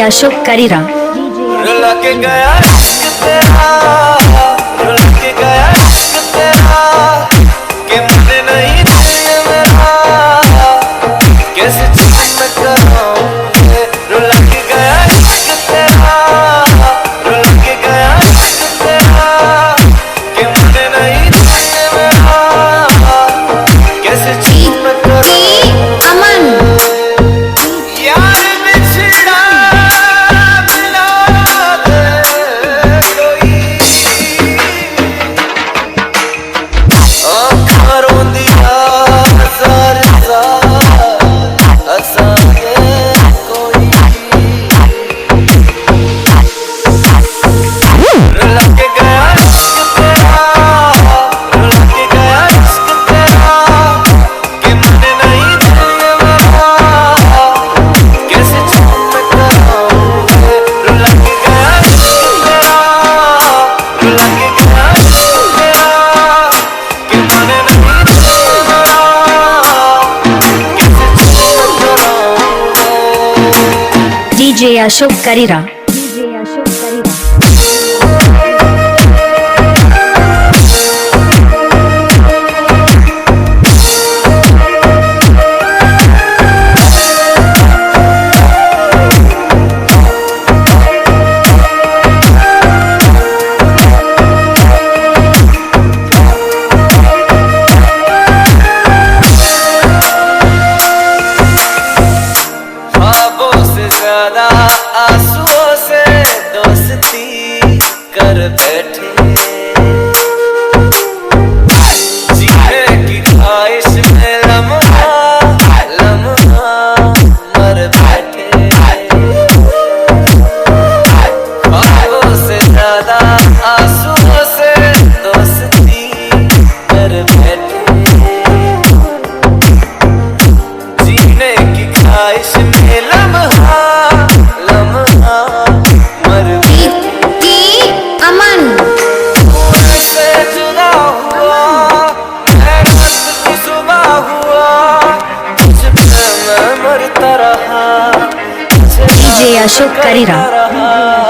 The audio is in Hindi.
अशोक करीरा। रुला के गया इश्क तेरा, रुला के गया इश्क तेरा, कि मुझे नहीं चाहिए मेरा, कैसे चैन कराऊं। रुला के गया इश्क तेरा, रुला के गया इश्क तेरा, कि मुझे नहीं चाहिए मेरा, कैसे चैन कराऊं। अमन यार बिछड़ा मिला दे कोई, आँखां रोंदियां ज़ार ज़ार हंसा दे कोई। रुला के गया इश्क तेरा, रुला के गया इश्क तेरा, कि मुझे नहीं चाहिए मेरा, कैसे चैन कराऊं। रुला के गया इश्क तेरा, रुला के गया इश्क तेरा, कि मुझे नहीं चाहिए मेरा, कैसे चैन कराऊं। डीजे अशोक करीरा। ख्वाबों से ज्यादा आंसुओं से दोस्ती कर बैठे, जीने की ख्वाहिश में लम्हा लम्हा मर बैठे। ख्वाबों से ज्यादा आंसुओं से दोस्ती कर बैठे, जीने की ख्वाहिश में लम्हा लम्हा मर बैठे। अमन से जुदा हुआ मैं, रात की सुबह हुआ, तुझ पे मैं मरता रहा, डीजे अशोक करीरा। रहा।